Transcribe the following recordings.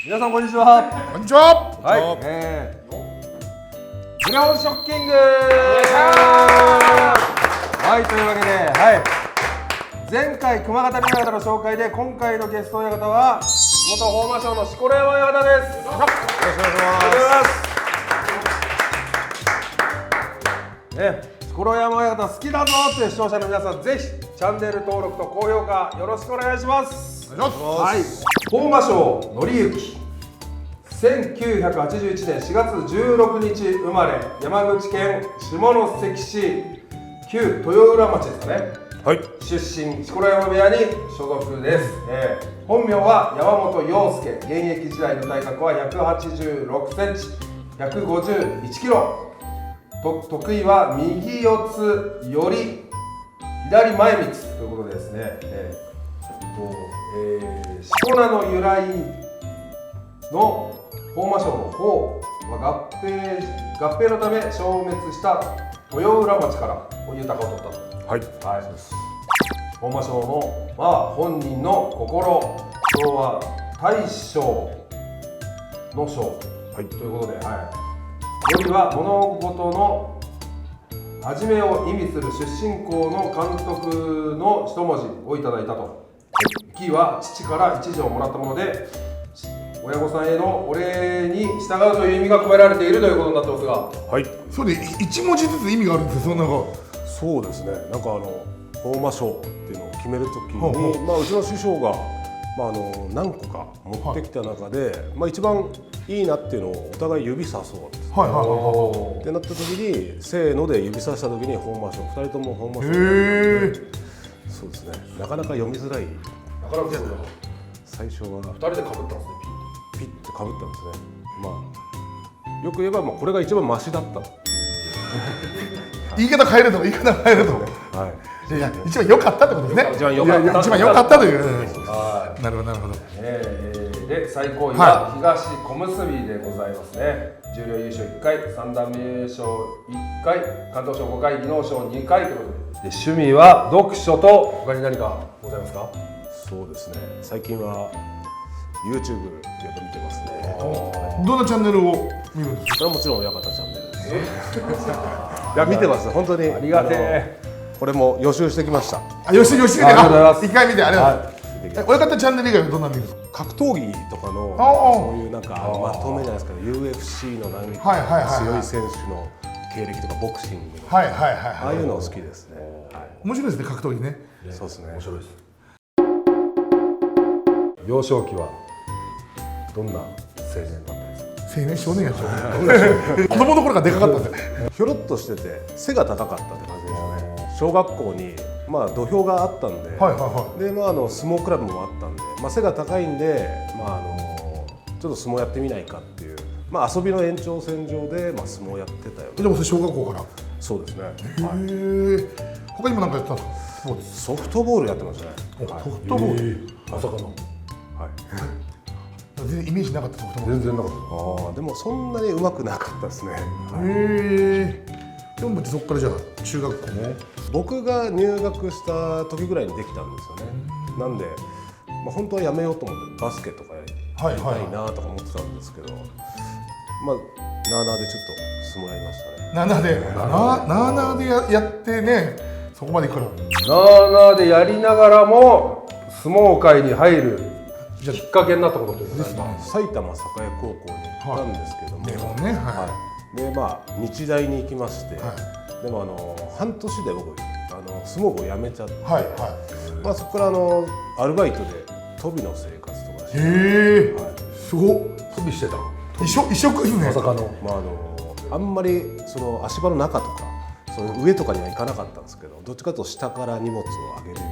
皆さんこんにちは。こんにちは。はい、ブラウンショッキング。はい、というわけで、はい、前回熊形親方の紹介で今回のゲスト親方は元豊真将の錣山親方です。よろしくお願いします。錣山親方好きだぞという視聴者の皆さん、ぜひチャンネル登録と高評価よろしくお願いします。はい、豊真将則之、1981年4月16日生まれ、山口県下関市旧豊浦町ですかね。はい、出身錣山部屋に所属です。本名は山本陽介。現役時代の体格は186センチ、151キロ。得意は右四つより左前三つということですね。しこ名の由来の豊真将の方は合併のため消滅した豊浦町から豊かを取ったと。はい、はい、豊真将の、本人の心、将は大将の将、はい、ということで、はい、よりは物事の始めを意味する出身校の監督の一文字をいただいたと。キーは父から一字をもらったもので、親御さんへのお礼に従うという意味が込められているということになってますが、はい、そうで一文字ずつ意味があるんですよ。そうですね。なんか豊真将っていうのを決めるときに、うちの師匠が何個か持ってきた中で、一番いいなっていうのをお互い指さそうってなったときに、せーので指さしたときに豊真将、2人とも豊真将。そうですね。なかなか読みづらい。なかなかですね。最初は2人で被ったんですね。ピッて被ったんですね。よく言えばこれが一番マシだったっていう言い方変えると、はい、いや一番良かったってことですね。一番良かったという。なるほどなるほど。で最高位は東小結でございますね。十両優勝1回、三段目優勝1回、関東賞5回、技能賞2回ということで、趣味は読書と他に何かございますか？そうですね。最近は YouTube よく見てますね。どんなチャンネルを見るんですか？それはもちろん親方チャンネルです。いや見てます。本当にありがてえ。これも予習してきました。予習で、一回見てありがとうございます。はい、親方チャンネル以外はどんな見るんですか？格闘技とかのそういうまとめじゃないですかね。UFC の何か強い選手の経歴とかボクシング、ああいうの好きですね。面白いですね、格闘技ね。そうですね。面白いです。幼少期はどんな青年だったんですか？青年少年やった子供の頃からでかかったんですよ。ひょろっとしてて背が高かったって感じですね。小学校に土俵があったんで、で相撲クラブもあったんで、背が高いんでちょっと相撲やってみないかっていう、遊びの延長線上で相撲やってたよね。でもそれ小学校から？そうですね。他にも何かやってたんですか？ソフトボールやってましたね。ソフトボール、まさかの。全然イメージなかった。ソフトボール全然なかった。でもそんなに上手くなかったですね。でもそこからじゃあ中学校ね。僕が入学した時ぐらいにできたんですよね。なんで、本当はやめようと思ってバスケとかやりたいなとか思ってたんですけど、なあなあでちょっと相撲やりましたね。なあなあでやってね、そこまでいくから。なあなあでやりながらも相撲界に入るきっかけになったことということですね。埼玉栄高校に行ったんですけども、で日大に行きまして、でも半年で僕相撲部を辞めちゃって、そこからアルバイトで鳶の生活とかして、すごっ。飛びしてた。異色ですね。まさかの。あんまり足場の中とかそういう上とかには行かなかったんですけど、どっちかというと下から荷物を上げるよ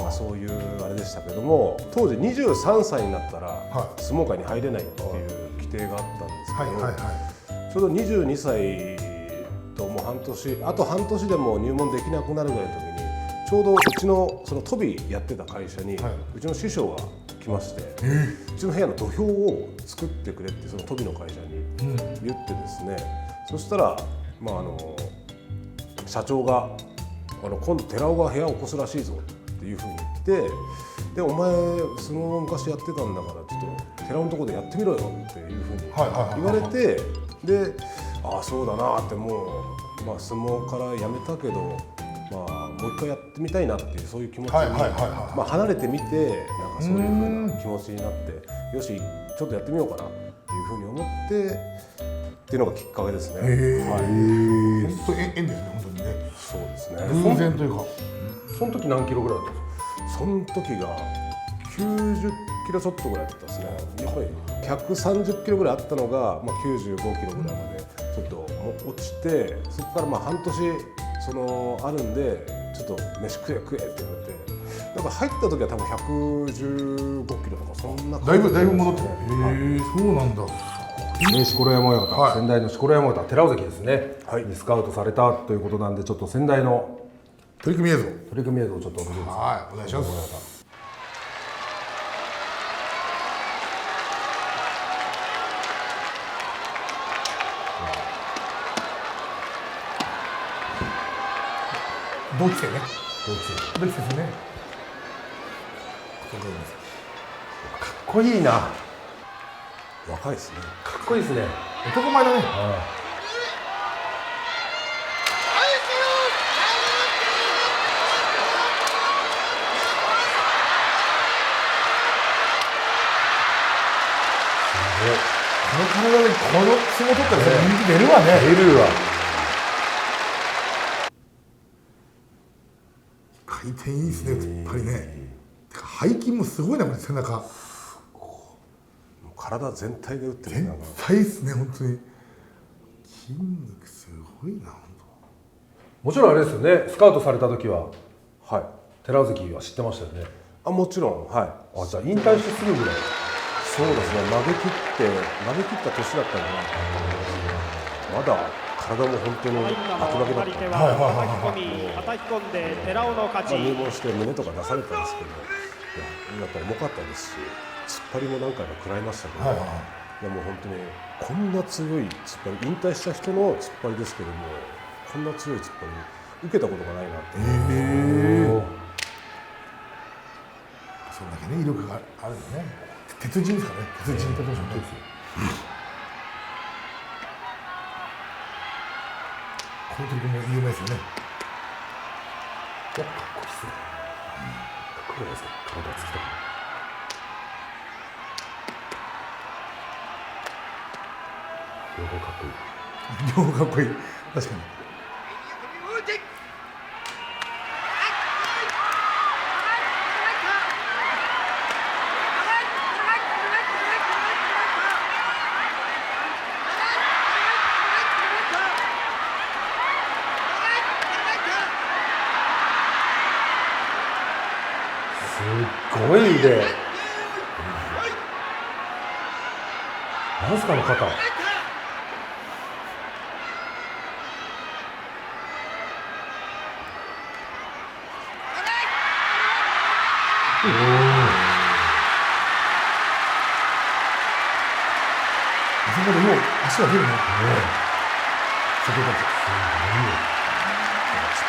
うな、そういうあれでしたけども、当時23歳になったら相撲界に入れないっていう規定があったんですけど、ちょうど22歳ともうあと半年でも入門できなくなるぐらいの時に、ちょうどうちの鳶やってた会社にうちの師匠が来まして、うちの部屋の土俵を作ってくれってその鳶の会社に言ってですね、そしたら社長が今度寺尾が部屋を起こすらしいぞっていうふうに言って、でお前相撲昔やってたんだからちょっと寺尾のところでやってみろよっていうふうに言われて、でああそうだなって、もう、まあ、相撲からやめたけど、まあ、もう一回やってみたいなっていうそういう気持ちに、まあ、離れてみてなんかそういうふうな気持ちになってよしちょっとやってみようかなっていうふうに思ってっていうのがきっかけですね。本当縁ですね、本当にね。そうですね。偶然というか。その時何キロぐらいだったんですか？その時が90キロちょっとぐらいだったですね。やっぱり130キロぐらいあったのが、まあ、95キロぐらいまでちょっともう落ちて、そこからまあ半年あるんでちょっと飯食えって言われて、なんか入った時は多分115キロとかそんなだいぶ戻ってる。そうなんだ。錣山親方、先代の錣山親方、寺尾関ですね、にスカウトされたということなんで、ちょっと先代の取り組み映像をちょっとお願いします。お願いします。同期生ですね。かっこいいな。若いですね。かっこいいですね。男前だね。この体でこの相撲取ったら人気出るわね。出るわ。回転いいですね、やっぱりね。背筋もすごいな、これ背中。体全体で打ってる。全体ですね、本当に。筋肉すごいな、本当。もちろんあれですよね、スカウトされた時は、はい。寺尾関は知ってましたよね。あ、もちろん、はい。あ、じゃあ引退してすぐぐらい。そうですね、投げ切った年だったんじゃないかな。まだ体も本当にバキバキだった。叩き込んで寺尾の勝ち。入門して胸とか出されたんですけど、やっぱり重かったですし、突っ張りも何回か食らいましたけど、でも本当にこんな強い突っ張り、引退した人の突っ張りですけども、こんな強い突っ張り受けたことがないなって。それだけね、威力があるよね。鉄人ですからね、鉄人ってどうしよう。この取り組みも有名ですよね。やっぱかっこいいっすね。かっこいいですね。体つきたい。両方かっこいい。両方かっこいい。確かに。すごい腕。なんすかの肩。そこでもう足が出るね。先ほど突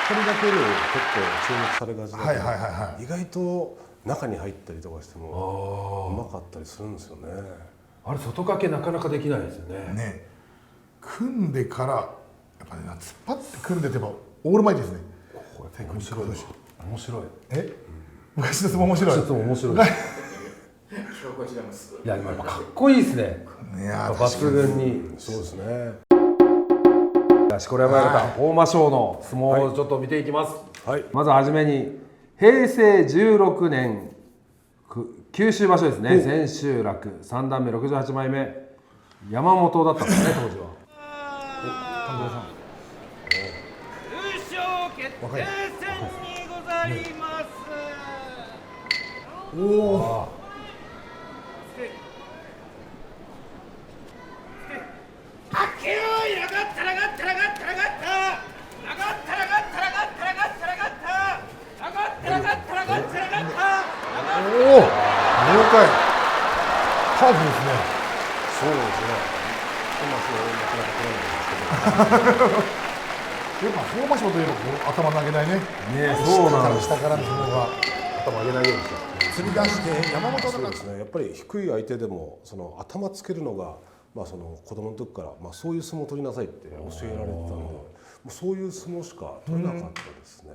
っ張りだけで結構注目されがちだけど、意外と中に入ったりとかしてもうまかったりするんですよね。あれ外掛けなかなかできないですよね。ね、組んでからやっぱり突っ張って組んでてもオールマイティですね。面白い。面白い。昔の相撲面白い。面白い。いや、でもやっぱかっこいいですね。いや、抜群に。そうですね。錣山親方、大間賞の相撲をちょっと見ていきます。まずはじめに平成16年九州場所ですね。千秋楽3段目68枚目山本だったんですね、当時は。優勝決定戦にございます。おお。おお、了解。パワフルですね。そうですね。なかなか取れないんですけど。やっぱ相馬賞といえばこう頭投げないね。そうなんです。下からの相撲が。頭上げないようにして釣り出して山本そうのですね、やっぱり低い相手でもその頭つけるのが、その子供の時から、そういう相撲を取りなさいって教えられてたんで、もうそういう相撲しか取れなかったですね。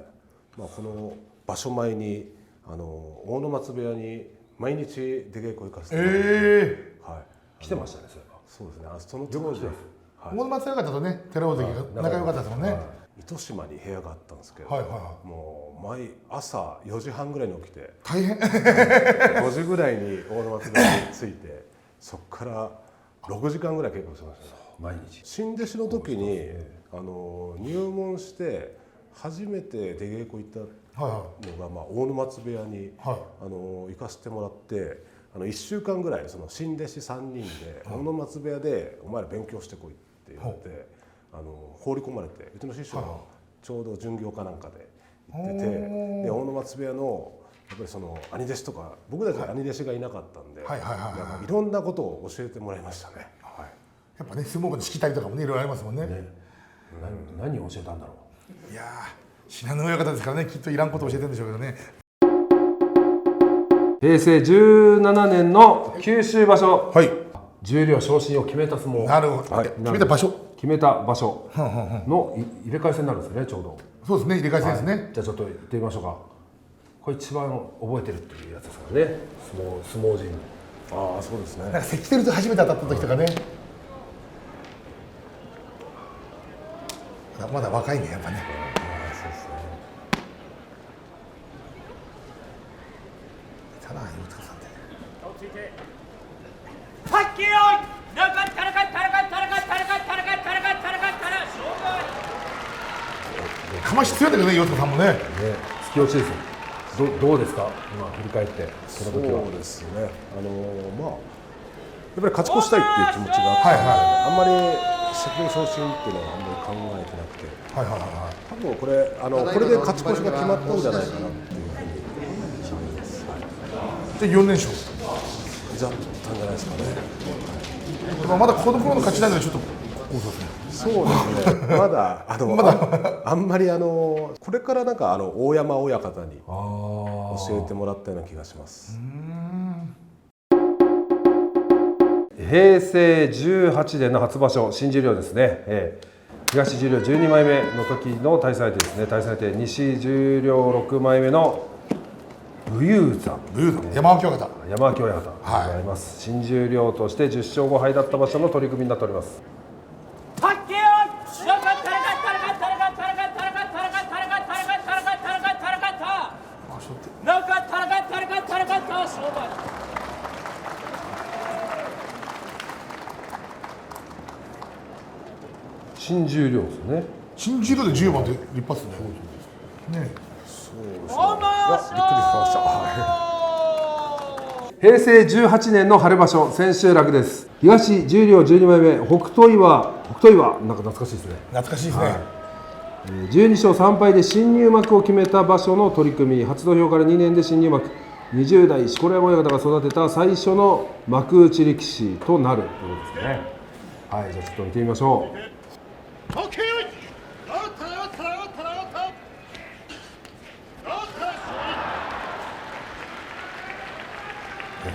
この場所前に大野松部屋に毎日出稽古行かせてもらって、来てましたね、それは。そうですね、その当時大野松親方とね寺尾関が仲良かったですもんね。糸島に部屋があったんですけど、はいはいはもう毎朝4時半ぐらいに起きて大変5時ぐらいに大野松部屋に着いて、そこから6時間ぐらい稽古してましたね。毎日。新弟子の時に入門して初めて出稽古行ったはいはのが、大野松部屋に、はい行かせてもらって、1週間ぐらいその新弟子3人で、大野松部屋でお前ら勉強してこいって言われて、放り込まれて、うちの師匠がちょうど巡業かなんかで行ってて、で大野松部屋のやっぱりその兄弟子とか、僕たちは兄弟子がいなかったんで、いろんなことを教えてもらいましたね。やっぱね相撲部のしきたりとかもねいろいろありますもんね。何を教えたんだろいやー信濃親方ですからね、きっといらんことを教えてるんでしょうけどね。う。平成17年の九州場所、はい。十両昇進を決めた相撲、なるほど。はい決めた場所。決めた場所の入れ替え戦になるんですよね、ちょうど。そうですね、入れ替え戦ですね。じゃあちょっと行ってみましょうか。これ一番覚えてるっていうやつですからね、相撲人。ああ、そうですね。なんか関取と初めて当たった時とかね。まだ若いね、やっぱね。そうですね。ただ、岩塚さんで。はっきりよいなかったらかったらかったらかったらかったらかったらかったらかったら勝負。かまし強いんだけどね、岩塚さんもね。突き落ちですよ。どうですか、今振り返ってその時は。そうですね。やっぱり勝ち越したいっていう気持ちがあったので、あんまり関取昇進っていうのはあんまり考えてなくて、はいはいはいはい。多分これで勝ち越しが決まったんじゃないかなっていうふうに思います。で、4連勝。じゃったんじゃないですかね。まだこの頃の勝ちなので、ちょっと。そうですね。まだあんまりこれからなんか大山親方に教えてもらったような気がします。平成18年の初場所、新十両ですね、東十両12枚目の時の対戦相手ですね。対戦相手、西十両6枚目の武勇山、山脇親方。山脇親方でございます。新十両として10勝5敗だった場所の取り組みになっております。はっきりよいなかったらかったらかったらかったらかったらかったらかったらかったらかったらかったらかったらかったなかったらかったらかったらかった勝負。新十両ですね。新十両で10番って立派ですね。ね。平成18年の春場所、千秋楽です。東十両12枚目、北斗岩、なんか懐かしいですね。懐かしいですね。 12勝3敗で新入幕を決めた場所の取り組み、初土俵から2年で新入幕、20代錣山親方が育てた最初の幕内力士となるということですね。はい、じゃあちょっと見てみましょう。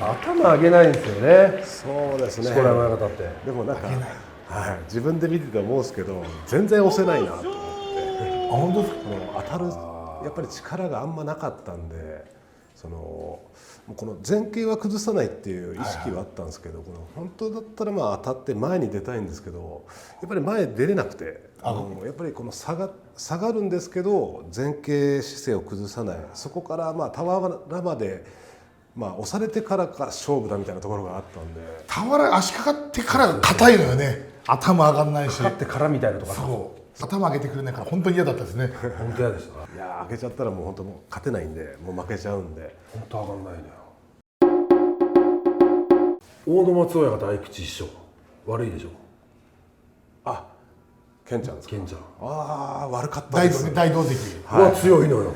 頭上げないんですよね。そうですね。錣山親方って。でもなんか、自分で見てて思うんですけど、全然押せないなと思って。本当ですか。当たるやっぱり力があんまなかったんで、この前傾は崩さないっていう意識はあったんですけど、本当だったら当たって前に出たいんですけど、やっぱり前出れなくて、やっぱりこの下がるんですけど前傾姿勢を崩さない、そこから俵まで押されてから勝負だみたいなところがあったんで、俵足かかってから硬いのよね。頭上がんないし。勝ってからみたいなとか。そう。頭上げてくれないから本当に嫌だったですね。本当嫌でした。いや上げちゃったらもう本当もう勝てないんで、もう負けちゃうんで。本当上がんないね。大野松親方合口一緒、悪いでしょ。ケンちゃんですか。ケンちゃん。悪かったです。大道関。強いのよ。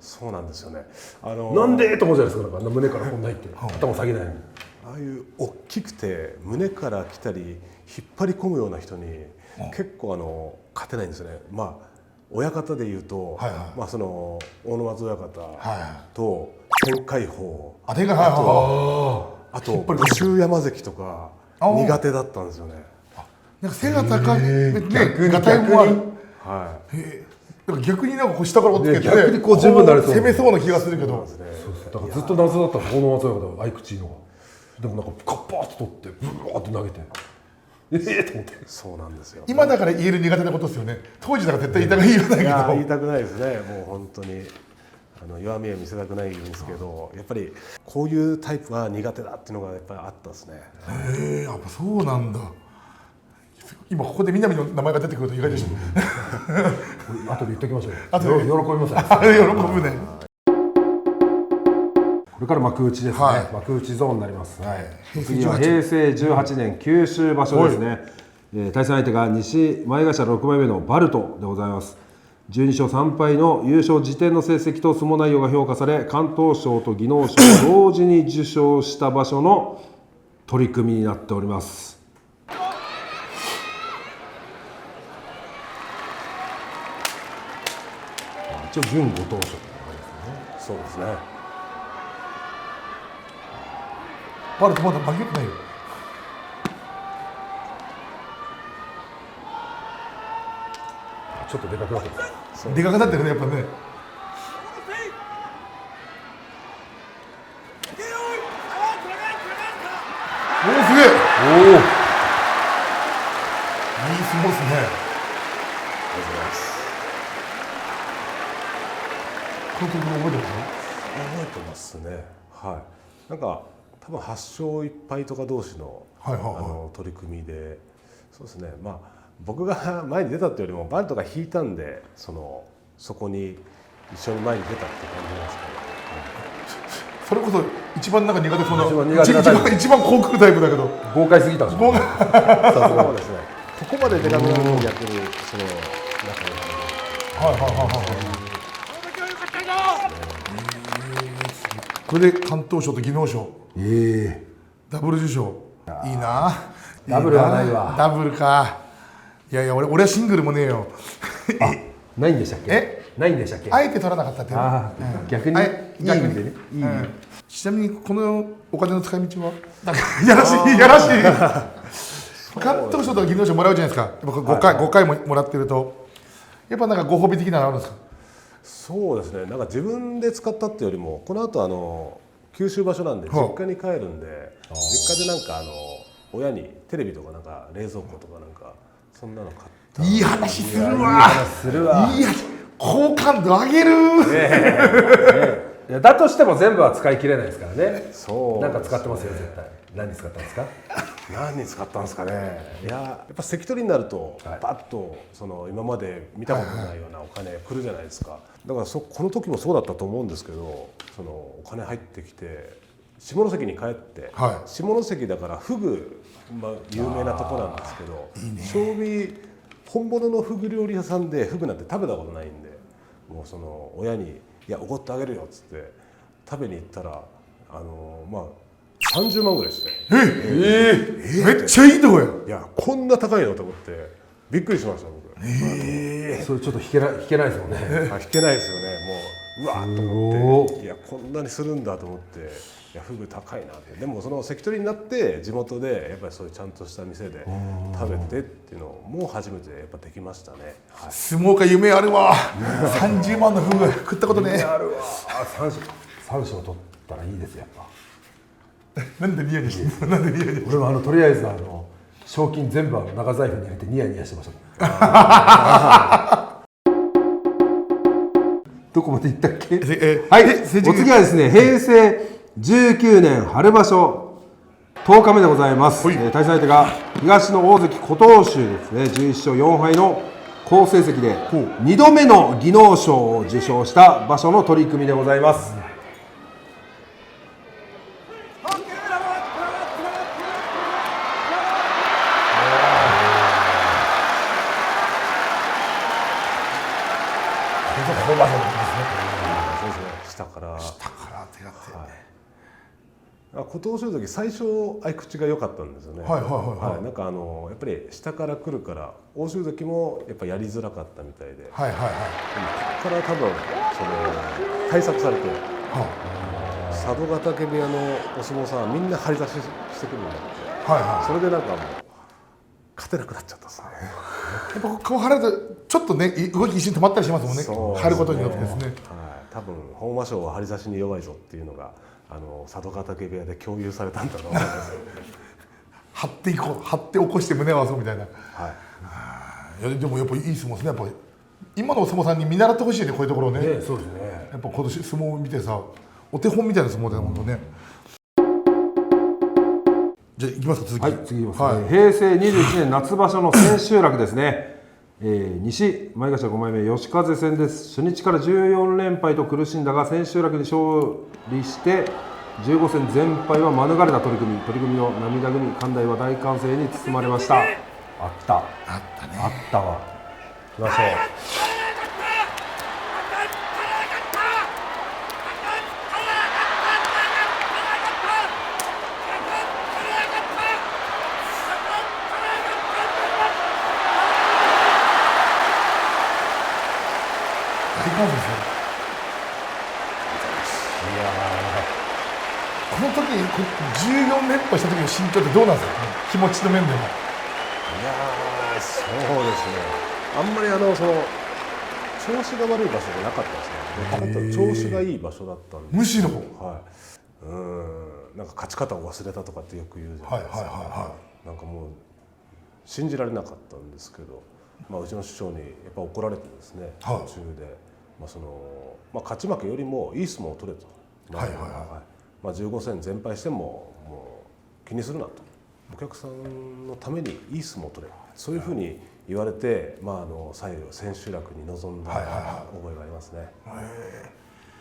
そうなんですよね。なんでと思うじゃないですか。なんか胸からこんな言って頭下げないのに。ああいう大きくて胸から来たり引っ張り込むような人に結構勝てないんですよね。親方でいうと、はいはい、まあその大野松親方と天海鵬、あと武州山関とか苦手だったんですよね。なんか背が高いね、ガタイもある。はい。だから逆になんか下から追ってけて、逆にこう十分になりそう。攻めそうな気がするけど。だからずっと謎だったんです。大野松親方、合口の。でもなんかカッパーッと取ってブワーッと投げて。と思って。そうなんですよ。今だから言える苦手なことですよね。当時だから絶対言いたくないけど。言いたくないですね。もう本当に弱みは見せたくないんですけど、やっぱりこういうタイプが苦手だっていうのがやっぱりあったですね。やっぱそうなんだ。今ここで南の名前が出てくると意外でした。後で言っときましょう。後で喜びますね。喜ぶね。これから幕内ですね。幕内ゾーンになります。次は平成18年九州場所ですね。対戦相手が西前頭6枚目のバルトでございます。12勝3敗の優勝時点の成績と相撲内容が評価され、敢闘賞と技能賞を同時に受賞した場所の取り組みになっております。一応準ご当所という感じですね。そうですね。バルトまだ負けてないよ。ちょっとでかくなってます。でかくなってるね、やっぱね。おお、すげえ。いい相撲ですね。この曲覚えてます？覚えてますね。はい。なんか多分8勝1敗とか同士の取り組みで、そうですね。まあ僕が前に出たっていうよりもバルトが引いたんで、そこに一緒に前に出たって感じなんですけど。それこそ一番なんか苦手そうな、一番こう来るタイプだけど豪快すぎたんですよ。そうですね。ここまで出なくなると逆に仲良くなる。これで敢闘賞と技能賞、ダブル受賞、いいな。ダブルはないわ。ダブルか。いやいや、俺はシングルもねえよ。ないんでしたっけ？ないんでしたっけ？あえて取らなかったって。逆にいい意味でね。ちなみにこのお金の使い道は？やらしい、やらしい。敢闘賞と技能賞もらうじゃないですか。5回ももらってると、やっぱなんかご褒美的なのあるんですか？そうですね。なんか自分で使ったっていうよりも、この後九州場所なんで実家に帰るんで、実家でなんか親にテレビとかなんか冷蔵庫とかなんかそんなの買った。いい話するわ。いい話。好感度上げる。いやだとしても全部は使い切れないですからね。そう。なんか使ってますよ絶対。何に使ったんですか？何に使ったんですかね。やっぱ関取になるとパッと今まで見たことないようなお金来るじゃないですか。だからこの時もそうだったと思うんですけど、お金入ってきて下関に帰って、下関だからフグ、有名なとこなんですけど、正味本物のフグ料理屋さんでフグなんて食べたことないんで、もう親に「いやおごってあげるよ」っつって食べに行ったら30万ぐらいして、めっちゃいいとこや。いやこんな高いのと思ってびっくりしました僕。それちょっと引けないですもんね。引けないですよね。もううわーっと思って、いやこんなにするんだと思って、いやフグ高いなって。でも関取になって地元でやっぱりそういうちゃんとした店で食べてっていうのをもう初めてやっぱできましたね。相撲界夢あるわ。30万のフグ食ったことね。夢あるわ。3勝取ったらいいですよやっぱ。なんでニヤニヤしてんの？なんでニヤニヤ？俺はとりあえず賞金全部長財布に入れてニヤニヤしてました。どこまで行ったっけ？はい。お次はですね、平成19年春場所10日目でございます。対戦相手が東の大関琴欧洲ですね。11勝4敗の好成績で2度目の技能賞を受賞した場所の取り組みでございます。下から手がって、琴投手の時最初合い口が良かったんですよね。はいはいはいはいなんかやっぱり下から来るから欧州関もやっぱやりづらかったみたいで、はいはいはいここから多分その対策されて、佐渡ヶ嶽部屋のお相撲さんはみんな張り差ししてくるようになって、はいはい。それでなんかもう勝てなくなっちゃったですね。やっぱ顔張るとちょっとね動き一瞬止まったりしますもんね。そうですね張ることによってですね。はい、多分本間賞は張り差しに弱いぞっていうのが佐渡ヶ嶽部屋で共有されたんだと思います。張っていこう、張って起こして胸を合わそうみたいな。はい。いやでもやっぱいい相撲ですね。やっぱり今のお相撲さんに見習ってほしいね、こういうところね。そうですね。やっぱ今年相撲を見てさ、お手本みたいな相撲だよ本当ね。じゃあ行きますか続き。はい、次いきます、はい平成21年夏場所の千秋楽ですね。西前頭5枚目吉風戦です。初日から14連敗と苦しんだが千秋楽に勝利して15戦全敗は免れた取り組みの涙ぐみ寛大は大歓声に包まれました。あったあったね。あったわ。来ましょう。大歓声ですね。この時に14連敗した時の心境ってどうなんですか、気持ちの面でも。いやーそうですね。あんまりその調子が悪い場所じゃなかったですね。どっちかというと調子がいい場所だったんで。むしろ。はい。なんか勝ち方を忘れたとかってよく言うじゃないですか。なんかもう信じられなかったんですけど、うちの師匠にやっぱ怒られてですね、途中で、勝ち負けよりもいい相撲を取れと。15戦全敗してもう気にするなと、お客さんのためにいい相撲を取れ、そういうふうに言われて、最後千秋楽に臨んだ覚えがありますね。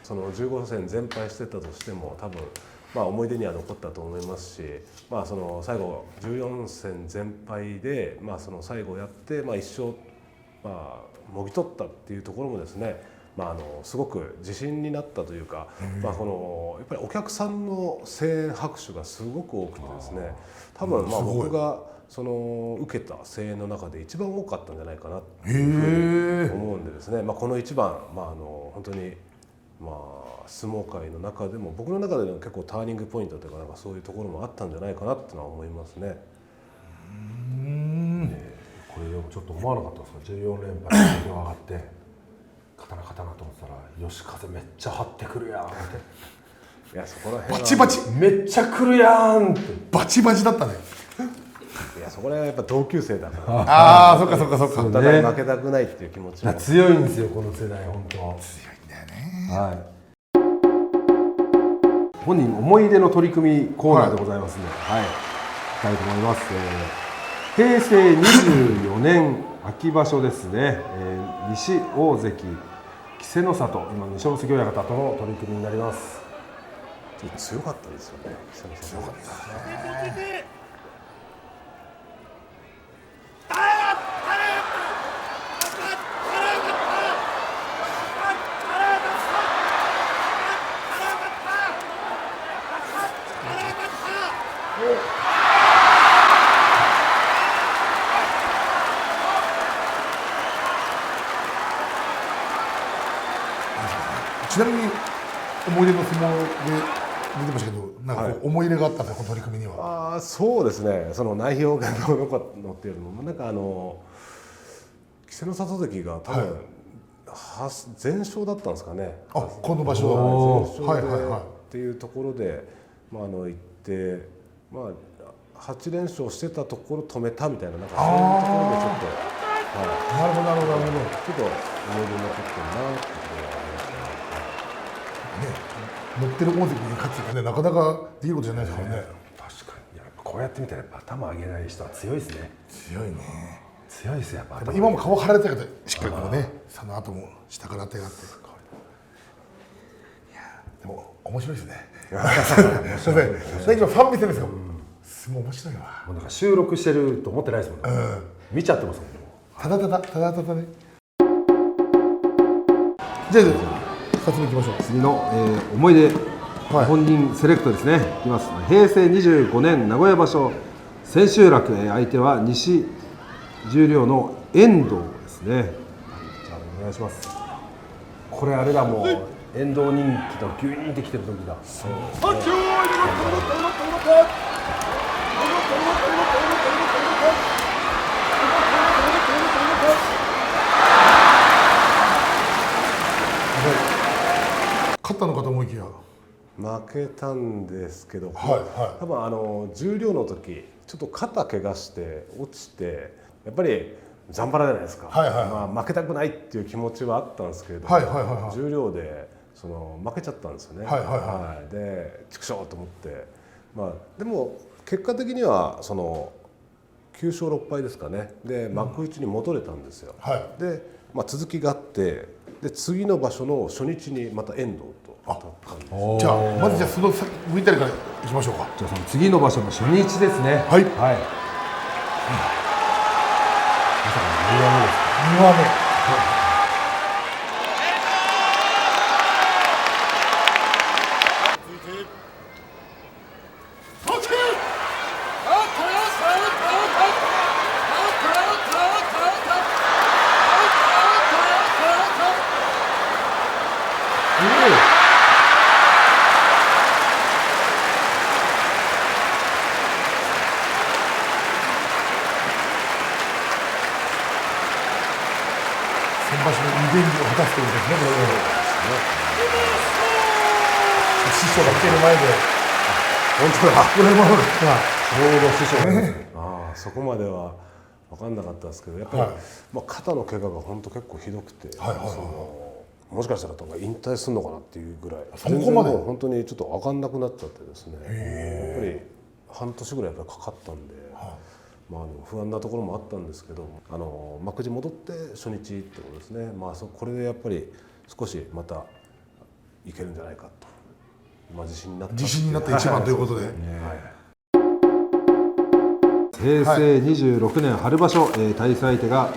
その15戦全敗してたとしても多分思い出には残ったと思いますし、その最後14戦全敗で、その最後やって一勝もぎ取ったっていうところもですね、すごく自信になったというか、やっぱりお客さんの声援拍手がすごく多くてですね、多分僕がその受けた声援の中で一番多かったんじゃないかなというふうに思うんでですね、この一番本当に相撲界の中でも僕の中でも結構ターニングポイントというか、そういうところもあったんじゃないかなっていうのは思いますね。これでもちょっと思わなかったですか。14連敗で上がって勝たなと思ったら吉風めっちゃ張ってくるやんって。いやそこら辺はバチバチめっちゃ来るやんって。バチバチだったね。いやそこら辺はやっぱ同級生だから、ああそっかそっかそっか。お互い負けたくないっていう気持ちも強いんですよこの世代本当。強いんだよね。はい。本人思い出の取り組みコーナーでございますので、はい、いきたいと思います。平成24年秋場所ですね。西大関稀勢の里、今二所ノ関親方との取り組みになります。強かったですよね。強かったですね。ちなみに思い出の相撲で出てましたけど、なんかこう思い入れがあったんですよ、この取り組みには。そうですね。その内容がどうのかのっていうよりも、なんか稀勢の里関が多分、全勝だったんですかね。この場所は全勝でっていうところで、行って、8連勝してたところ止めたみたいな、なんかそういうところでちょっと。なるほどなるほどなるほど。ちょっと思い出に残ってるなっていうところがありましたね。乗ってる大関に勝つってね、なかなかできることじゃないですからね。確かに。やっぱこうやって見たら頭上げない人は強いですね。強いね。強いですよやっぱ。今も顔張られたけどしっかりこうね、その後も下から手があって。いやでも面白いですね。すみません。今ファン見てるんですよ。すごい面白いわ。もうなんか収録してると思ってないですもんね。見ちゃってますもんね。ただね。じゃあ2つ目いきましょう。次の、思い出日本人セレクトですね。いきます。平成25年名古屋場所千秋楽、相手は西十両の遠藤ですね。じゃあお願いします。これあれだ、もう遠藤人気とギュイーンってきてる時だ。勝ったのかと思いきや、負けたんですけど、はい多分重量の時ちょっと肩怪我して落ちて、やっぱりざんばらじゃないですか、はいはいはいまあ、負けたくないっていう気持ちはあったんですけれども、はいはいはいはい重量で負けちゃったんですよね。はいはいはいはいで畜生と思って、まあ、でも結果的には9勝6敗ですかね、で幕内に戻れたんですよ。はいで、まあ、続きがあって、で次の場所の初日にまた遠藤と当たったんです。じゃあまずその VTR からいきましょうか。じゃあその次の場所の初日ですね。はいはい。まさかの2話目ですか。 2話目、先場所のリベンジを果たすということですね、これね。師匠が来てる前で、本当だ。これもちょうど師匠ですね。ああ、そこまでは分かんなかったですけど、やっぱり、はいまあ、肩の怪我が本当結構ひどくて、はいはいはいもしかしたら引退するのかなっていうぐらい、そこまで全然もう本当にちょっと分かんなくなっちゃってですね、やっぱり半年ぐらいやっぱりかかったんで、まあ、不安なところもあったんですけど、幕内戻って初日ってことですね、まあ、これでやっぱり少しまたいけるんじゃないかと、まあ、自信になった一番ということで、平成26年春場所、対戦相手が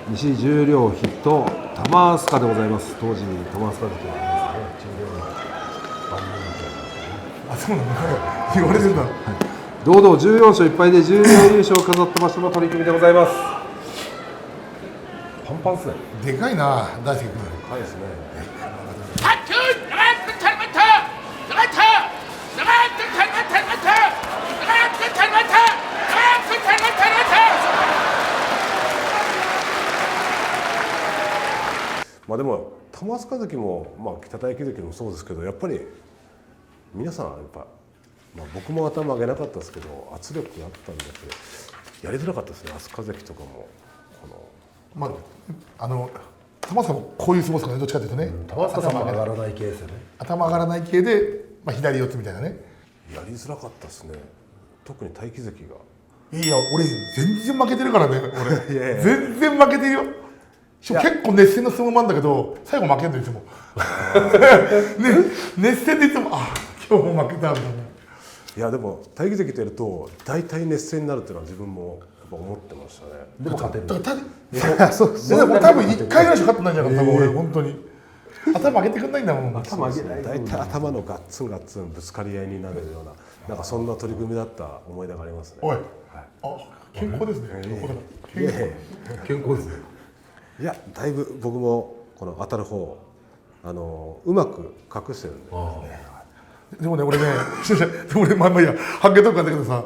西十両筆頭玉飛鳥でございます。当時玉飛鳥関はですね、十両の番人あ、そうなんだ、言われてんだ。堂々14勝1敗で十両優勝を飾った場所の取り組みでございます。パンパンっすね。でかいな、大輔君。はいですね。まあでも玉飛鳥関も、まあ、北太樹関もそうですけど、やっぱり皆さんやっぱ、まあ、僕も頭上げなかったですけど圧力があったんでやりづらかったですね。飛鳥関とかもまあ、玉さんもこういう相撲ですかね、どっちかというとね、玉飛鳥さんも上がらない系ですよね。頭上がらない系で、まあ、左四つみたいなね。やりづらかったですね。特に太樹関が。いや、俺全然負けてるからね、俺。いやいや全然負けてるよ。結構熱戦の相撲もあるんだけど、最後負けんのいつも。ね、熱戦でいつも、あ、今日も負けたみたいな。いやでも太樹関とやると大体熱戦になるっていうのは自分もやっぱ思ってましたね。でも勝てる。だからそうでも多分1回ぐらいしか勝ってないんじゃないかな、多分俺、本当に。頭上げてくんないんだもん。頭上げない。大体頭のガッツンガッツンぶつかり合いになるような、なんかそんな取り組みだった思い出がありますね。おい、あ、健康ですね。健康だ。健康ですね。いやだいぶ僕もこの当たる方うまく隠してるんで。でもね、俺ね、でも俺、まあいいや、発見とかだけどさ、やっ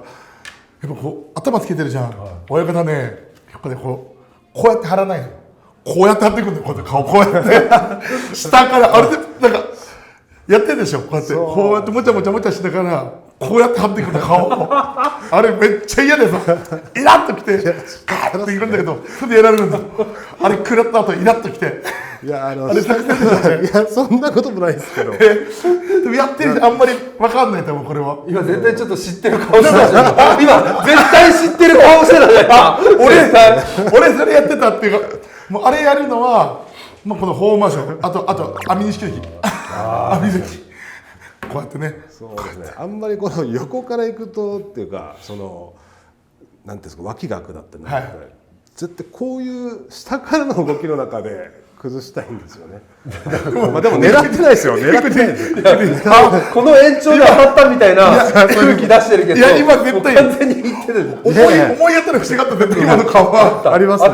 ぱこう、頭つけてるじゃん。親方ね、やっぱね、こうやって張らないの。こうやって張っていくんだよ、こうやって顔、こうやって。下から、あれで、なんか、やってるでしょ、こうやって。こうやってもちゃもちゃもちゃしながら、こうやって張っていくんだよ、顔を。あれめっちゃ嫌でさ、イラッときて、カーッていくんだけど、それでやられるんだよ。あれ食らった後、イラッときて。いやあれ作戦でしょ、ね。いやそんなこともないですけど。でもやってる人あんまり分かんないと思う、これは。今絶対ちょっと知ってる顔してたじゃん。今絶対知ってる顔してたじゃん。俺それやってたっていうか、もうあれやるのは、まあ、このホーマーション、あと網錦関、網関、こうやってね。そうですね。あんまりこの横から行くとっていうか、なんていうんですか、脇が開くだってね、はい絶対こういう下からの動きの中で崩したいんですよね。まあでも狙ってないですよ。狙ってないですよ。この延長で当たったみたいな空気出してるけど、いや今絶対もう完全にいってる。思いやったら不思議かった絶対今の顔はありますね。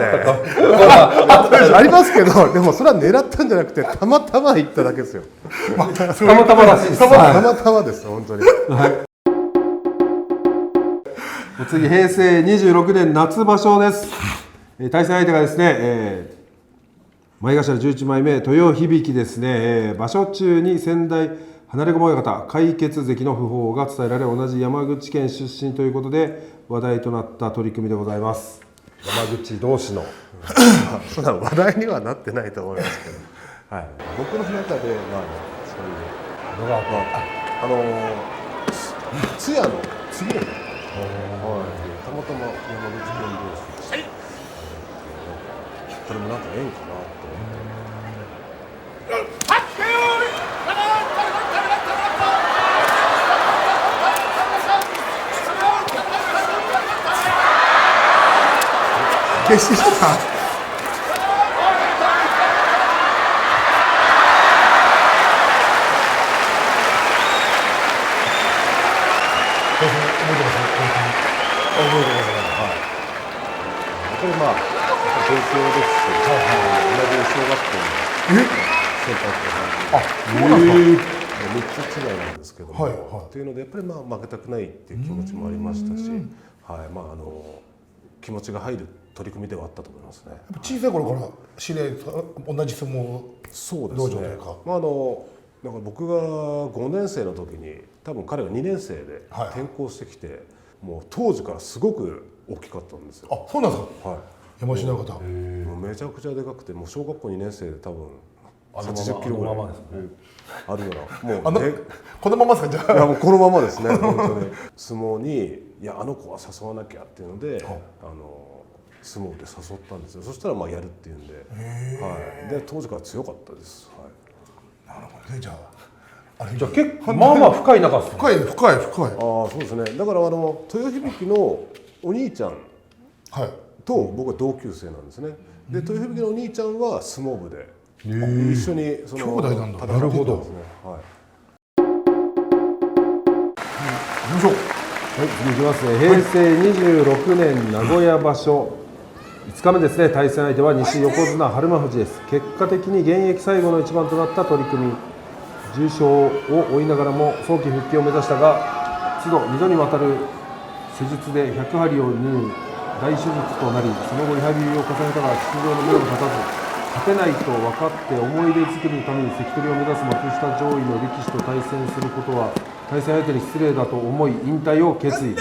ありますけど、でもそれは狙ったんじゃなくてたまたま行っただけですよ。たまたまらしいです。たまたまです本当に。お次、平成26年夏場所です。対戦相手がですね、前頭11枚目豊響ですね、場所中に先代離れ駒親方解決関の訃報が伝えられ、同じ山口県出身ということで話題となった取り組みでございます。山口同士のそんな話題にはなってないと思いますけど、はい、僕の中でまあそういうのが通夜の次の日、たまたま山口県同士でした。これもなんか縁かなと思って。決死したこれまあ同郷ですし、同じ小学校の先輩とかそうなんですか3つ違いなんですけども、というのでやっぱりまあ負けたくないっていう気持ちもありましたし、はいまあ気持ちが入る取り組みではあったと思いますね。小さい頃から知り合い同じ相撲道場というか、まあだから僕が5年生の時に多分彼が2年生で転校してきて、もう当時からすごく大きかったんですよ。あ、そうなんですか。はい。山科の方。もうめちゃくちゃでかくて、もう小学校2年生で多分80キロぐらいあるような、もうこのままですかじゃあ。いやもうこのままですね。本当に相撲にいやあの子は誘わなきゃっていうので、相撲で誘ったんですよ。そしたらまあやるっていうんで、はい。で当時から強かったです。はい。なるほどね。じゃあ結構まあまあ深い仲ですね。深い。ああそうですね。だから豊響のお兄ちゃんと僕は同級生なんですね。で豊響のお兄ちゃんは相撲部で一緒にその兄弟なんだ。なるほど。はい。行きましょう。はい、次いきますね。平成26年名古屋場所5日目ですね。対戦相手は西横綱日馬富士です。結果的に現役最後の一番となった取り組み、重傷を負いながらも早期復帰を目指したが、都度2度にわたる施術で100針を縫う大手術となり、その後リハビリを重ねたが出場の目を立たず、勝てないと分かって思い出作りのために関取を目指す幕下上位の力士と対戦することは対戦相手に失礼だと思い引退を決意。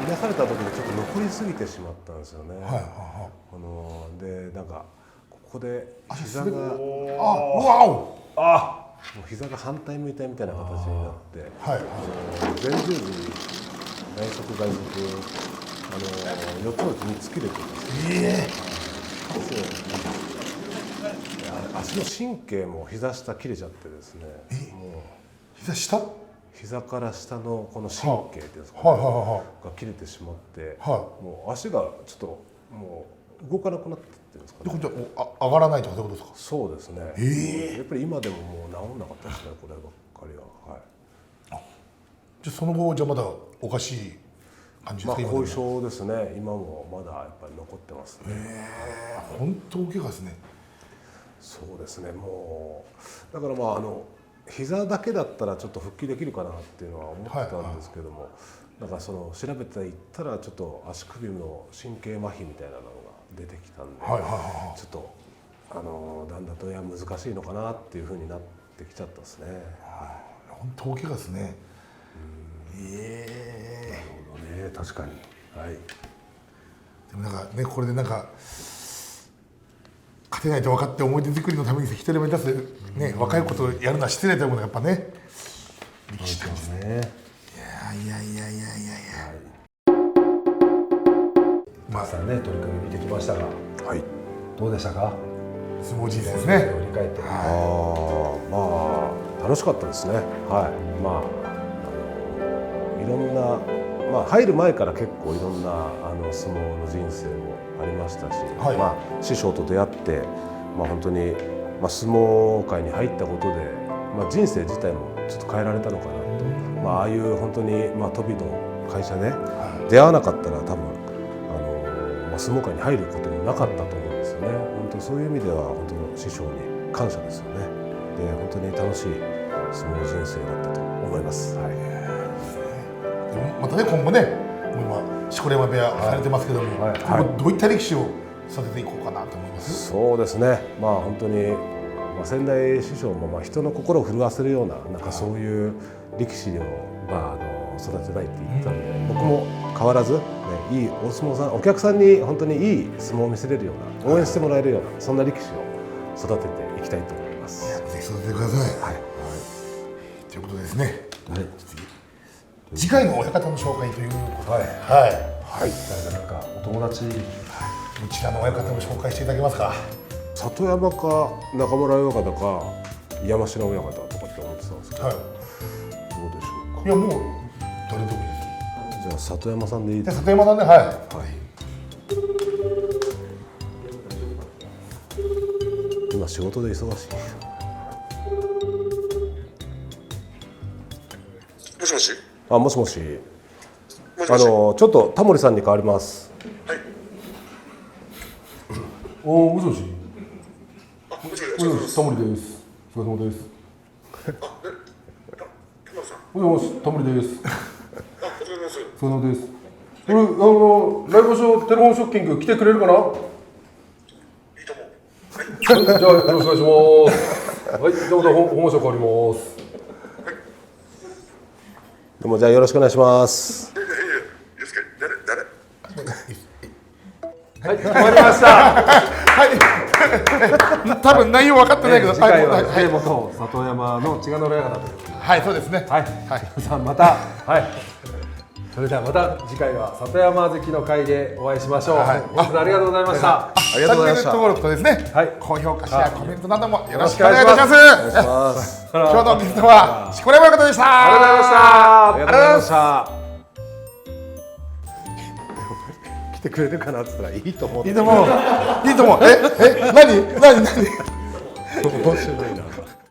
いなされた時にちょっと残りすぎてしまったんですよね。でなんかここで膝がもう膝が反対向いたみたいな形になって、前十字内側外側4つのうち3つ切れてるんですよ。足の神経も膝下切れちゃってですね。もう膝下？膝から下のこの神経っていうんですかね、が切れてしまって、もう足がちょっともう動かなくなってってるんですかね。じゃ上がらないとかそういうことですか？そうですね。やっぱり今でももう治んなかったですね、こればっかりは。はい。じゃあその後じゃあまだおかしい感じですか？後遺症ですね。今もまだやっぱり残ってますね。本当大怪我ですね。そうですね。もうだから膝だけだったらちょっと復帰できるかなっていうのは思ってたんですけども、なんかその調べていったらちょっと足首の神経麻痺みたいなのが出てきたんで、ちょっとだんだんと難しいのかなっていうふうになってきちゃったですね。本当大怪我ですね。なるほどね、確かに。はい。でもなんかね、これでなんか勝てないと分かって思い出作りのために関取を目指す、ね、若いことをやるのは失礼というものがやっぱね力士ですね。いやまさにね取り組み見てきましたが、はい、どうでしたか？相撲人生ですね。振り返って。まあ楽しかったですね。はい、いろんな、入る前から結構いろんな相撲の人生もありましたし、師匠と出会って、本当に、相撲界に入ったことで、人生自体もちょっと変えられたのかなと、ああいう本当に、飛びの会社で出会わなかったら多分相撲界に入ることもなかったと思うんですよね。本当そういう意味では本当師匠に感謝ですよね。で本当に楽しい相撲人生だったと思います。はい、またね今後ね今錣山部屋されてますけども、今後どういった力士を育てていこうかなと思います。そうですね。本当に、先代師匠も人の心を震わせるようなそういう力士を育てたいって言ってたので、僕も変わらず、いいお相撲さん、お客さんに本当にいい相撲を見せれるような、応援してもらえるようなそんな力士を育てていきたいと思います。ぜひ育ててください。はい。ということでですね。次回の親方の紹介ということで、はい。誰かお友達、どちらの親方を紹介していただけますか。里山か中村親方か山科親方とかって思ってたんですけど、どうでしょうか。いやもう誰でもいいです。じゃあ里山さんでいいですか。里山さんで、はい。今仕事で忙しい。もしもし。もしもし。ちょっとタモリさんに代わります。はい。もしもし。もしもし。タモリです。お疲れ様です。もしもし、タモリです。お疲れ様です。お疲れ様です。ライブショーテレフォンショッキング来てくれるかな？いいと思う。じゃあよろしくお願いします。はい、じゃあまた本場所変わります。どうもじゃあよろしくお願いします。誰？はい、決まりました。多分内容分かってないけど、次回は福本里山の千賀の親方ということで。はい、そうですね。はい、皆さんまた、それではまた次回は里山好きの会でお会いしましょう。本当にありがとうございました。ありがとうございました。チャンネル登録とですね、高評価、シェア、コメントなどもよろしくお願いいたします。今日のゲストは錣山親方でした。ありがとうございました。ありがとうございました。来てくれるかなって言ったらいいと思う。いいと思う。いいと思う。何？面白いな。